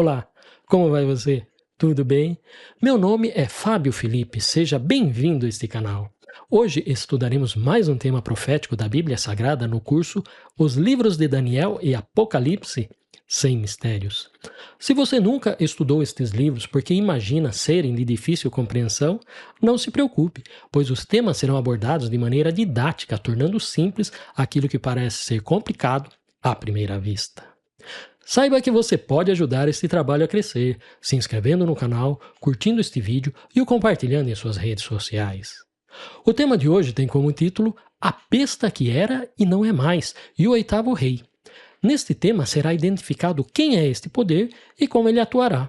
Olá, como vai você? Tudo bem? Meu nome é Fábio Felipe, seja bem-vindo a este canal. Hoje estudaremos mais um tema profético da Bíblia Sagrada no curso Os Livros de Daniel e Apocalipse sem mistérios. Se você nunca estudou estes livros porque imagina serem de difícil compreensão, não se preocupe, pois os temas serão abordados de maneira didática, tornando simples aquilo que parece ser complicado à primeira vista. Saiba que você pode ajudar este trabalho a crescer, se inscrevendo no canal, curtindo este vídeo e o compartilhando em suas redes sociais. O tema de hoje tem como título A Besta que Era e Não É Mais e o Oitavo Rei. Neste tema será identificado quem é este poder e como ele atuará.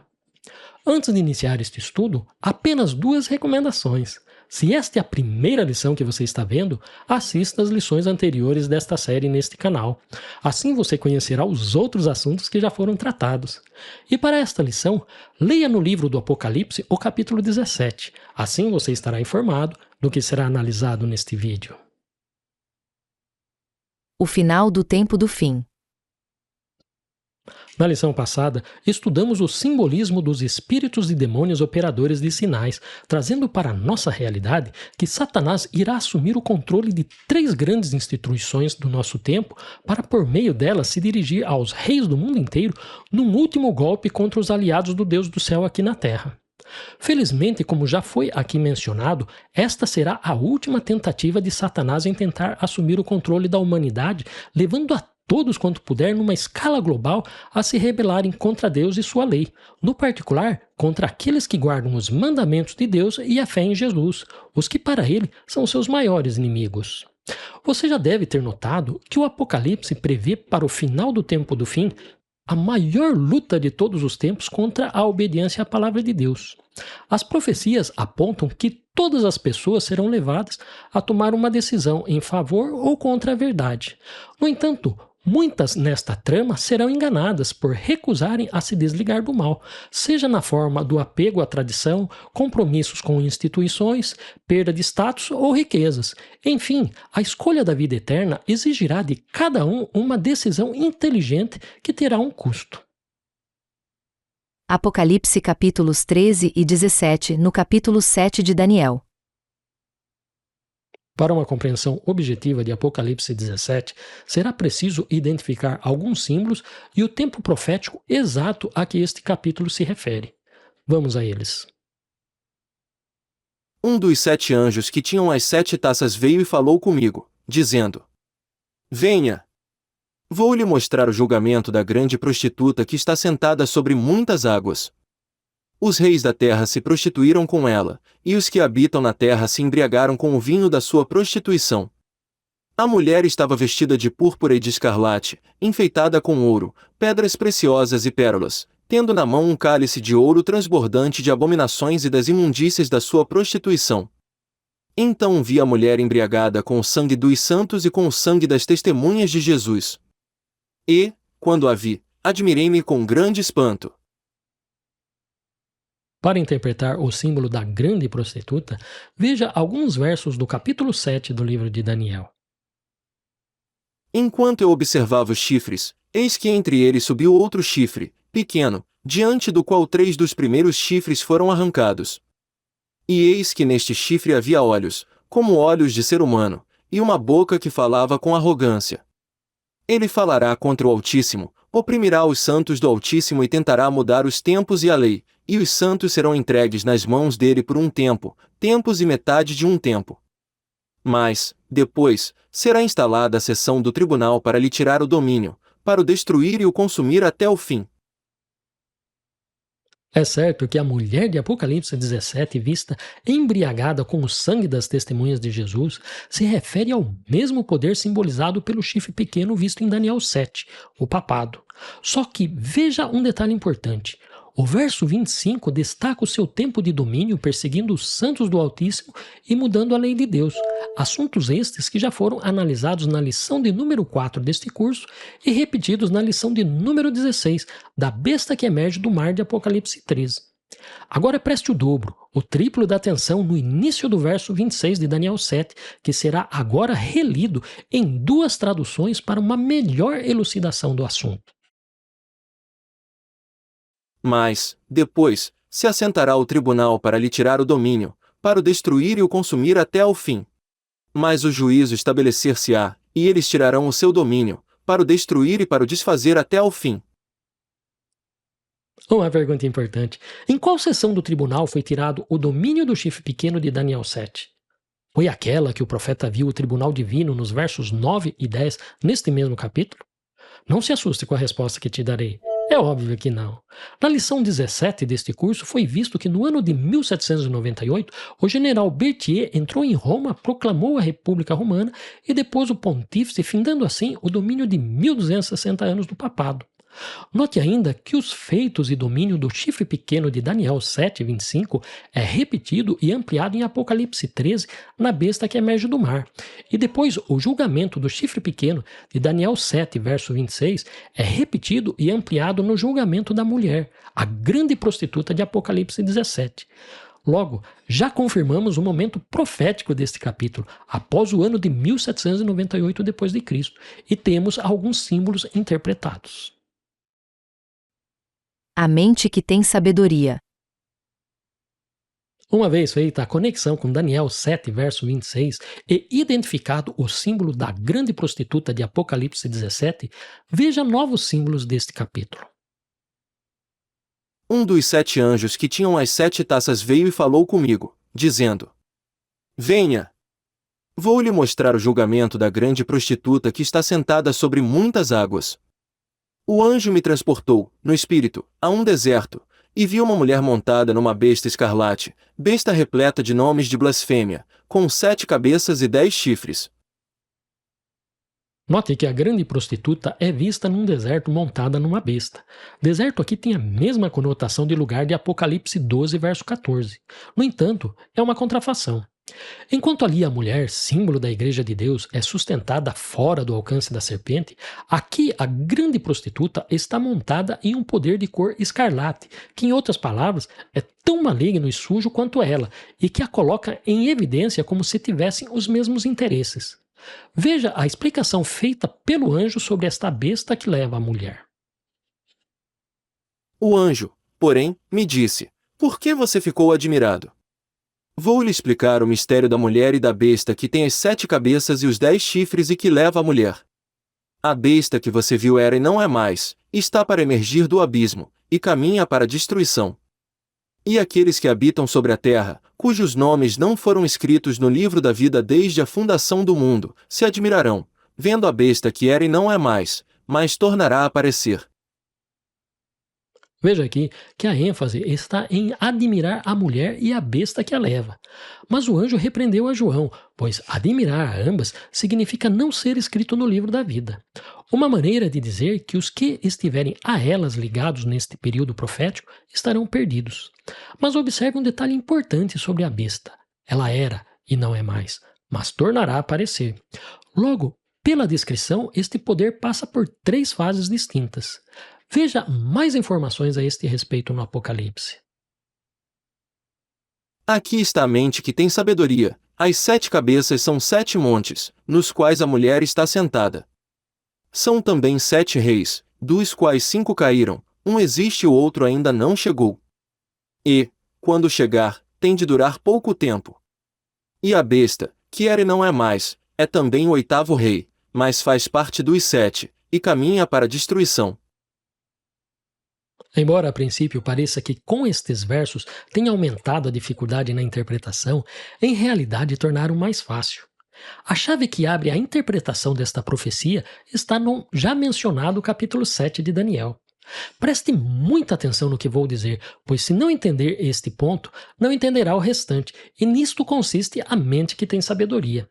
Antes de iniciar este estudo, apenas duas recomendações. Se esta é a primeira lição que você está vendo, assista às lições anteriores desta série neste canal. Assim você conhecerá os outros assuntos que já foram tratados. E para esta lição, leia no livro do Apocalipse o capítulo 17. Assim você estará informado do que será analisado neste vídeo. O final do tempo do fim. Na lição passada, estudamos o simbolismo dos espíritos e demônios operadores de sinais, trazendo para a nossa realidade que Satanás irá assumir o controle de três grandes instituições do nosso tempo para, por meio delas, se dirigir aos reis do mundo inteiro num último golpe contra os aliados do Deus do céu aqui na Terra. Felizmente, como já foi aqui mencionado, esta será a última tentativa de Satanás em tentar assumir o controle da humanidade, levando a todos quanto puder numa escala global a se rebelarem contra Deus e sua lei, no particular contra aqueles que guardam os mandamentos de Deus e a fé em Jesus, os que para ele são seus maiores inimigos. Você já deve ter notado que o Apocalipse prevê para o final do tempo do fim a maior luta de todos os tempos contra a obediência à palavra de Deus. As profecias apontam que todas as pessoas serão levadas a tomar uma decisão em favor ou contra a verdade. No entanto, muitas nesta trama serão enganadas por recusarem a se desligar do mal, seja na forma do apego à tradição, compromissos com instituições, perda de status ou riquezas. Enfim, a escolha da vida eterna exigirá de cada um uma decisão inteligente que terá um custo. Apocalipse capítulos 13 e 17, no capítulo 7 de Daniel. Para uma compreensão objetiva de Apocalipse 17, será preciso identificar alguns símbolos e o tempo profético exato a que este capítulo se refere. Vamos a eles. Um dos 7 anjos que tinham as 7 taças veio e falou comigo, dizendo: Venha! Vou lhe mostrar o julgamento da grande prostituta que está sentada sobre muitas águas. Os reis da terra se prostituíram com ela, e os que habitam na terra se embriagaram com o vinho da sua prostituição. A mulher estava vestida de púrpura e de escarlate, enfeitada com ouro, pedras preciosas e pérolas, tendo na mão um cálice de ouro transbordante de abominações e das imundícias da sua prostituição. Então vi a mulher embriagada com o sangue dos santos e com o sangue das testemunhas de Jesus. E, quando a vi, admirei-me com grande espanto. Para interpretar o símbolo da grande prostituta, veja alguns versos do capítulo 7 do livro de Daniel. Enquanto eu observava os chifres, eis que entre eles subiu outro chifre, pequeno, diante do qual 3 dos primeiros chifres foram arrancados. E eis que neste chifre havia olhos, como olhos de ser humano, e uma boca que falava com arrogância. Ele falará contra o Altíssimo, oprimirá os santos do Altíssimo e tentará mudar os tempos e a lei, e os santos serão entregues nas mãos dele por um tempo, tempos e metade de um tempo. Mas, depois, será instalada a seção do tribunal para lhe tirar o domínio, para o destruir e o consumir até o fim. É certo que a mulher de Apocalipse 17, vista embriagada com o sangue das testemunhas de Jesus, se refere ao mesmo poder simbolizado pelo chifre pequeno visto em Daniel 7, o papado. Só que veja um detalhe importante. O verso 25 destaca o seu tempo de domínio perseguindo os santos do Altíssimo e mudando a lei de Deus. Assuntos estes que já foram analisados na lição de número 4 deste curso e repetidos na lição de número 16 da besta que emerge do mar de Apocalipse 13. Agora preste o dobro, o triplo da atenção no início do verso 26 de Daniel 7, que será agora relido em 2 traduções para uma melhor elucidação do assunto. Mas, depois, se assentará o tribunal para lhe tirar o domínio, para o destruir e o consumir até ao fim. Mas o juízo estabelecer-se-á, e eles tirarão o seu domínio, para o destruir e para o desfazer até ao fim. Uma pergunta importante. Em qual seção do tribunal foi tirado o domínio do chifre pequeno de Daniel 7? Foi aquela que o profeta viu o tribunal divino nos versos 9 e 10, neste mesmo capítulo? Não se assuste com a resposta que te darei. É óbvio que não. Na lição 17 deste curso foi visto que no ano de 1798, o general Berthier entrou em Roma, proclamou a República Romana e depôs o pontífice, findando assim o domínio de 1260 anos do papado. Note ainda que os feitos e domínio do chifre pequeno de Daniel 7:25 é repetido e ampliado em Apocalipse 13 na besta que emerge do mar. E depois o julgamento do chifre pequeno de Daniel 7, verso 26 é repetido e ampliado no julgamento da mulher, a grande prostituta de Apocalipse 17. Logo, já confirmamos o momento profético deste capítulo, após o ano de 1798 d.C., e temos alguns símbolos interpretados. A mente que tem sabedoria. Uma vez feita a conexão com Daniel 7, verso 26, e identificado o símbolo da grande prostituta de Apocalipse 17, veja novos símbolos deste capítulo. Um dos 7 anjos que tinham as 7 taças veio e falou comigo, dizendo: Venha! Vou-lhe mostrar o julgamento da grande prostituta que está sentada sobre muitas águas. O anjo me transportou, no espírito, a um deserto, e vi uma mulher montada numa besta escarlate, besta repleta de nomes de blasfêmia, com 7 cabeças e 10 chifres. Note que a grande prostituta é vista num deserto montada numa besta. Deserto aqui tem a mesma conotação de lugar de Apocalipse 12, verso 14. No entanto, é uma contrafação. Enquanto ali a mulher, símbolo da Igreja de Deus, é sustentada fora do alcance da serpente, aqui a grande prostituta está montada em um poder de cor escarlate, que em outras palavras é tão maligno e sujo quanto ela, e que a coloca em evidência como se tivessem os mesmos interesses. Veja a explicação feita pelo anjo sobre esta besta que leva a mulher. O anjo, porém, me disse: Por que você ficou admirado? Vou-lhe explicar o mistério da mulher e da besta que tem as 7 cabeças e os 10 chifres e que leva a mulher. A besta que você viu era e não é mais, está para emergir do abismo, e caminha para a destruição. E aqueles que habitam sobre a terra, cujos nomes não foram escritos no livro da vida desde a fundação do mundo, se admirarão, vendo a besta que era e não é mais, mas tornará a aparecer. Veja aqui que a ênfase está em admirar a mulher e a besta que a leva. Mas o anjo repreendeu a João, pois admirar ambas significa não ser escrito no livro da vida. Uma maneira de dizer que os que estiverem a elas ligados neste período profético estarão perdidos. Mas observe um detalhe importante sobre a besta. Ela era e não é mais, mas tornará a aparecer. Logo, pela descrição, este poder passa por 3 fases distintas. Veja mais informações a este respeito no Apocalipse. Aqui está a mente que tem sabedoria. As 7 cabeças são 7 montes, nos quais a mulher está sentada. São também 7 reis, dos quais 5 caíram, um existe e o outro ainda não chegou. E, quando chegar, tem de durar pouco tempo. E a besta, que era e não é mais, é também o 8º rei, mas faz parte dos 7, e caminha para a destruição. Embora a princípio pareça que com estes versos tenha aumentado a dificuldade na interpretação, em realidade tornaram mais fácil. A chave que abre a interpretação desta profecia está no já mencionado capítulo 7 de Daniel. Preste muita atenção no que vou dizer, pois se não entender este ponto, não entenderá o restante, e nisto consiste a mente que tem sabedoria.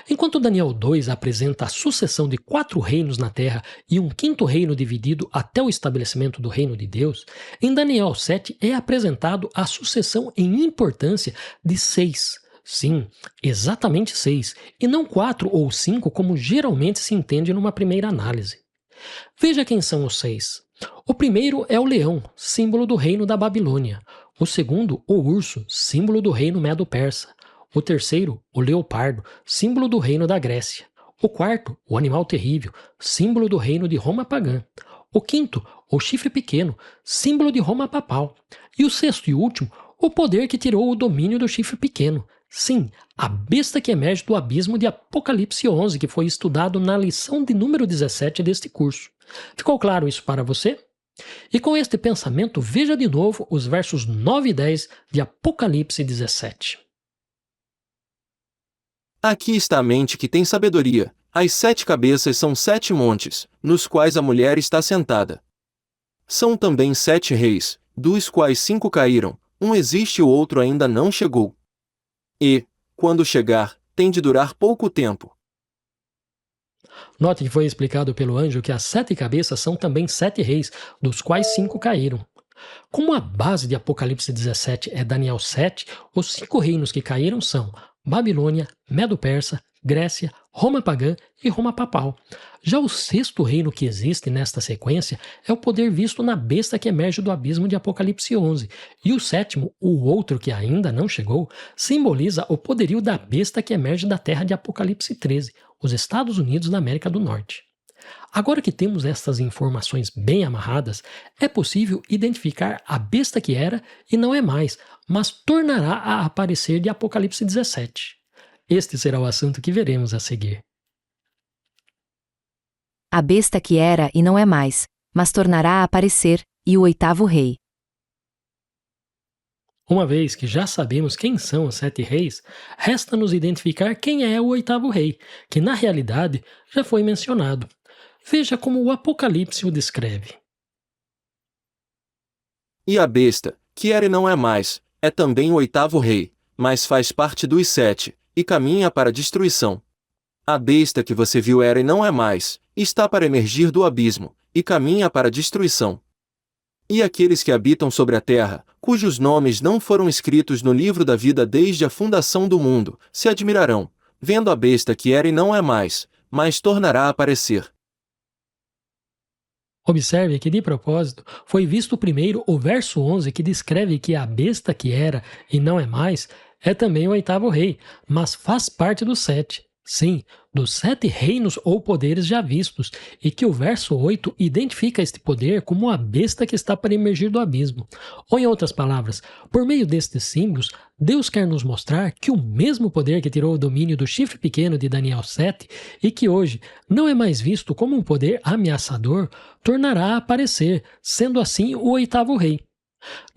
Enquanto Daniel 2 apresenta a sucessão de 4 reinos na terra e um 5º reino dividido até o estabelecimento do reino de Deus, em Daniel 7 é apresentado a sucessão em importância de 6. Sim, exatamente 6, e não 4 ou 5 como geralmente se entende numa primeira análise. Veja quem são os 6. O primeiro é o leão, símbolo do reino da Babilônia. O segundo, o urso, símbolo do reino medo-persa. O terceiro, o leopardo, símbolo do reino da Grécia. O quarto, o animal terrível, símbolo do reino de Roma pagã. O quinto, o chifre pequeno, símbolo de Roma papal. E o sexto e último, o poder que tirou o domínio do chifre pequeno. Sim, a besta que emerge do abismo de Apocalipse 11, que foi estudado na lição de número 17 deste curso. Ficou claro isso para você? E com este pensamento, veja de novo os versos 9 e 10 de Apocalipse 17. Aqui está a mente que tem sabedoria. As 7 cabeças são 7 montes, nos quais a mulher está sentada. São também 7 reis, dos quais 5 caíram, um existe e o outro ainda não chegou. E, quando chegar, tem de durar pouco tempo. Note que foi explicado pelo anjo que as 7 cabeças são também 7 reis, dos quais 5 caíram. Como a base de Apocalipse 17 é Daniel 7, os 5 reinos que caíram são Babilônia, Medo-Persa, Grécia, Roma pagã e Roma papal. Já o sexto reino que existe nesta sequência é o poder visto na besta que emerge do abismo de Apocalipse 11, e o sétimo, o outro que ainda não chegou, simboliza o poderio da besta que emerge da terra de Apocalipse 13, os Estados Unidos da América do Norte. Agora que temos estas informações bem amarradas, é possível identificar a besta que era e não é mais, mas tornará a aparecer de Apocalipse 17. Este será o assunto que veremos a seguir. A besta que era e não é mais, mas tornará a aparecer, e o oitavo rei. Uma vez que já sabemos quem são os 7 reis, resta-nos identificar quem é o oitavo rei, que na realidade já foi mencionado. Veja como o Apocalipse o descreve. E a besta, que era e não é mais, é também o 8º rei, mas faz parte dos 7, e caminha para a destruição. A besta que você viu era e não é mais, está para emergir do abismo, e caminha para a destruição. E aqueles que habitam sobre a terra, cujos nomes não foram escritos no livro da vida desde a fundação do mundo, se admirarão, vendo a besta que era e não é mais, mas tornará a aparecer. Observe que, de propósito, foi visto primeiro o verso 11 que descreve que a besta que era e não é mais é também o oitavo rei, mas faz parte dos 7. Sim, dos 7 reinos ou poderes já vistos, e que o verso 8 identifica este poder como a besta que está para emergir do abismo. Ou em outras palavras, por meio destes símbolos, Deus quer nos mostrar que o mesmo poder que tirou o domínio do chifre pequeno de Daniel 7 e que hoje não é mais visto como um poder ameaçador, tornará a aparecer, sendo assim o oitavo rei.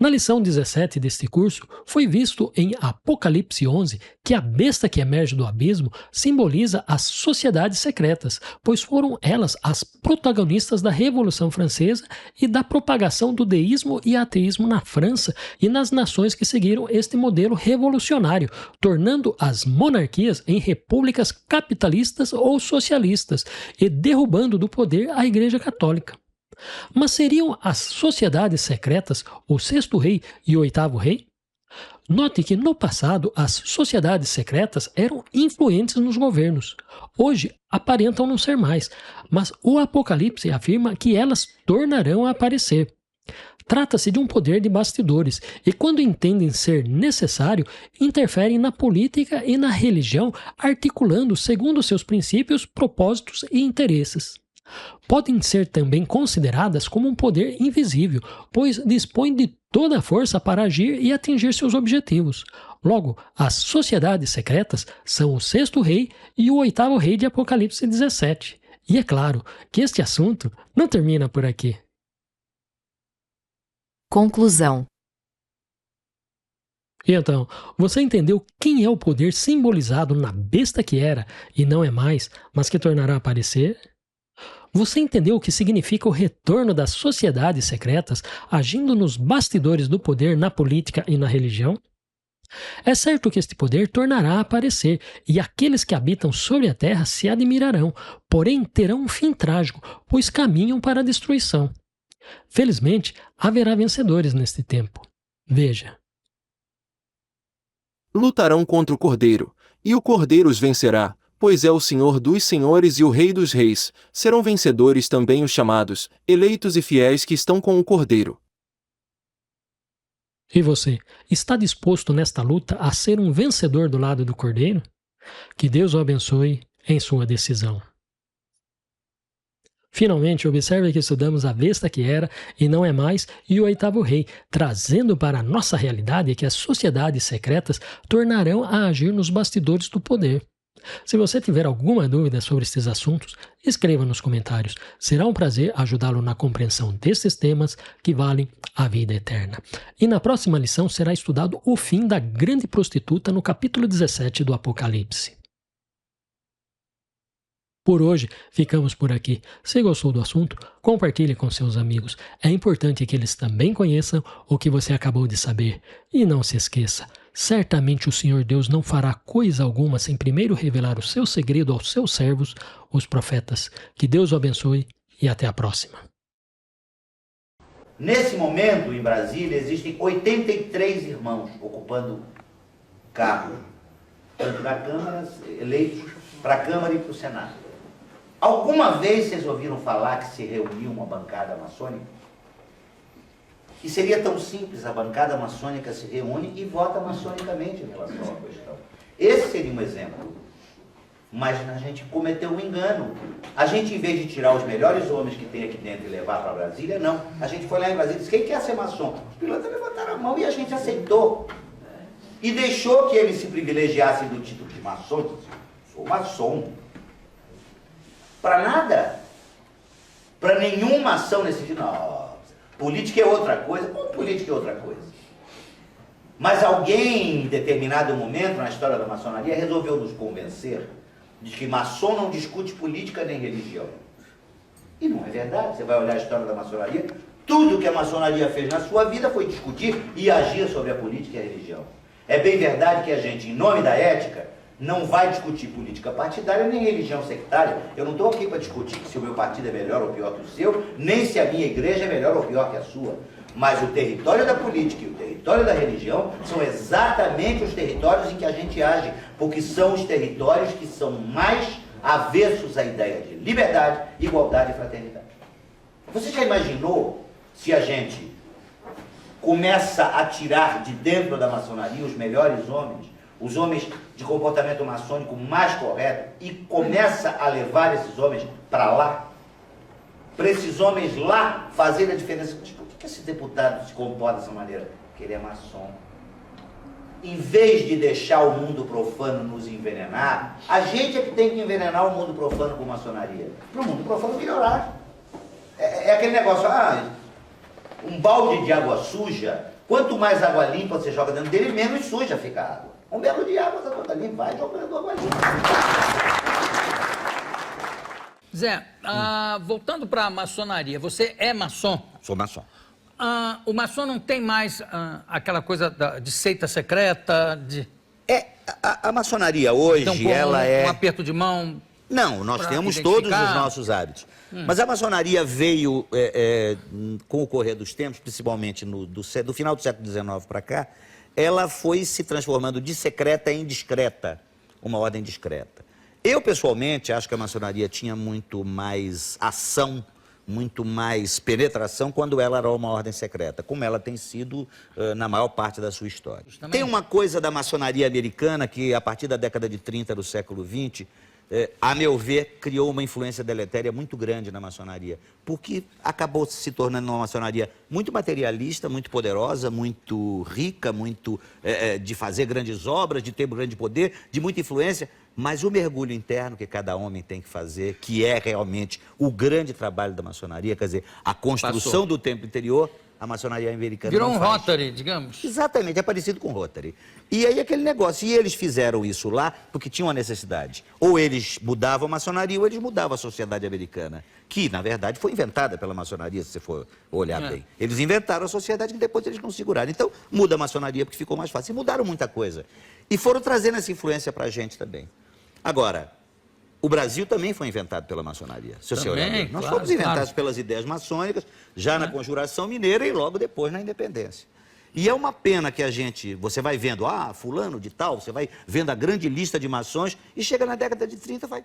Na lição 17 deste curso, foi visto em Apocalipse 11 que a besta que emerge do abismo simboliza as sociedades secretas, pois foram elas as protagonistas da Revolução Francesa e da propagação do deísmo e ateísmo na França e nas nações que seguiram este modelo revolucionário, tornando as monarquias em repúblicas capitalistas ou socialistas e derrubando do poder a Igreja Católica. Mas seriam as sociedades secretas o sexto rei e o oitavo rei? Note que no passado as sociedades secretas eram influentes nos governos. Hoje aparentam não ser mais, mas o Apocalipse afirma que elas tornarão a aparecer. Trata-se de um poder de bastidores e, quando entendem ser necessário, interferem na política e na religião, articulando segundo seus princípios, propósitos e interesses. Podem ser também consideradas como um poder invisível, pois dispõem de toda a força para agir e atingir seus objetivos. Logo, as sociedades secretas são o sexto rei e o oitavo rei de Apocalipse 17. E é claro que este assunto não termina por aqui. Conclusão. E então, você entendeu quem é o poder simbolizado na besta que era e não é mais, mas que tornará a aparecer? Você entendeu o que significa o retorno das sociedades secretas agindo nos bastidores do poder na política e na religião? É certo que este poder tornará a aparecer, e aqueles que habitam sobre a terra se admirarão, porém terão um fim trágico, pois caminham para a destruição. Felizmente, haverá vencedores neste tempo. Veja. Lutarão contra o Cordeiro, e o Cordeiro os vencerá, pois é o Senhor dos senhores e o Rei dos reis. Serão vencedores também os chamados, eleitos e fiéis que estão com o Cordeiro. E você, está disposto nesta luta a ser um vencedor do lado do Cordeiro? Que Deus o abençoe em sua decisão. Finalmente, observe que estudamos a besta que era e não é mais e o oitavo rei, trazendo para a nossa realidade que as sociedades secretas tornarão a agir nos bastidores do poder. Se você tiver alguma dúvida sobre estes assuntos, escreva nos comentários. Será um prazer ajudá-lo na compreensão destes temas que valem a vida eterna. E na próxima lição será estudado o fim da grande prostituta no capítulo 17 do Apocalipse. Por hoje, ficamos por aqui. Se gostou do assunto, compartilhe com seus amigos. É importante que eles também conheçam o que você acabou de saber. E não se esqueça, certamente o Senhor Deus não fará coisa alguma sem primeiro revelar o seu segredo aos seus servos, os profetas. Que Deus o abençoe e até a próxima. Nesse momento, em Brasília, existem 83 irmãos ocupando cargo, tanto da Câmara, eleitos para a Câmara e para o Senado. Alguma vez vocês ouviram falar que se reuniu uma bancada maçônica? E seria tão simples, a bancada maçônica se reúne e vota maçonicamente em relação à questão. Esse seria um exemplo. Mas a gente cometeu um engano. A gente, em vez de tirar os melhores homens que tem aqui dentro e levar para Brasília, não. A gente foi lá em Brasília e disse, quem quer ser maçom? Os pilotos levantaram a mão e a gente aceitou. E deixou que eles se privilegiassem do título de maçom. Sou maçom. Para nada. Para nenhuma ação nesse sentido. Não. Política é outra coisa. Como política é outra coisa? Mas alguém, em determinado momento na história da maçonaria, resolveu nos convencer de que maçom não discute política nem religião. E não é verdade. Você vai olhar a história da maçonaria, tudo que a maçonaria fez na sua vida foi discutir e agir sobre a política e a religião. É bem verdade que a gente, em nome da ética, não vai discutir política partidária nem religião sectária. Eu não estou aqui para discutir se o meu partido é melhor ou pior que o seu, nem se a minha igreja é melhor ou pior que a sua. Mas o território da política e o território da religião são exatamente os territórios em que a gente age, porque são os territórios que são mais avessos à ideia de liberdade, igualdade e fraternidade. Você já imaginou se a gente começa a tirar de dentro da maçonaria os melhores homens, os homens de comportamento maçônico mais correto, e começa a levar esses homens para lá, para esses homens lá fazerem a diferença? Por que esse deputado se comporta dessa maneira? Porque ele é maçom. Em vez de deixar o mundo profano nos envenenar, a gente é que tem que envenenar o mundo profano com maçonaria, para o mundo profano melhorar. É aquele negócio, um balde de água suja, quanto mais água limpa você joga dentro dele, menos suja fica a água. Um belo de água está toda limpa, vai jogando água limpa. Zé, voltando para a maçonaria, você é maçom? Sou maçom. O maçom não tem mais aquela coisa de seita secreta, A maçonaria hoje, então, ela um aperto de mão. Não, nós temos identificar todos os nossos hábitos. Mas a maçonaria veio, com o correr dos tempos, principalmente do final do século XIX para cá, ela foi se transformando de secreta em discreta, uma ordem discreta. Eu, pessoalmente, acho que a maçonaria tinha muito mais ação, muito mais penetração quando ela era uma ordem secreta, como ela tem sido na maior parte da sua história. Tem uma coisa da maçonaria americana que, a partir da década de 30 do século XX, a meu ver, criou uma influência deletéria muito grande na maçonaria, porque acabou se tornando uma maçonaria muito materialista, muito poderosa, muito rica, muito de fazer grandes obras, de ter grande poder, de muita influência, mas o mergulho interno que cada homem tem que fazer, que é realmente o grande trabalho da maçonaria, quer dizer, a construção do templo interior, a maçonaria americana virou não um faz. Rotary, digamos. Exatamente, é parecido com Rotary. E aí aquele negócio, e eles fizeram isso lá porque tinham uma necessidade. Ou eles mudavam a maçonaria, ou eles mudavam a sociedade americana, que, na verdade, foi inventada pela maçonaria, se você for olhar bem. Eles inventaram a sociedade que depois eles não seguraram. Então, muda a maçonaria porque ficou mais fácil. E mudaram muita coisa. E foram trazendo essa influência para a gente também. Agora, o Brasil também foi inventado pela maçonaria, se você olhar bem. Nós fomos inventados pelas ideias maçônicas, já na Conjuração Mineira e logo depois na Independência. E é uma pena que você vai vendo, fulano de tal, você vai vendo a grande lista de maçons e chega na década de 30 vai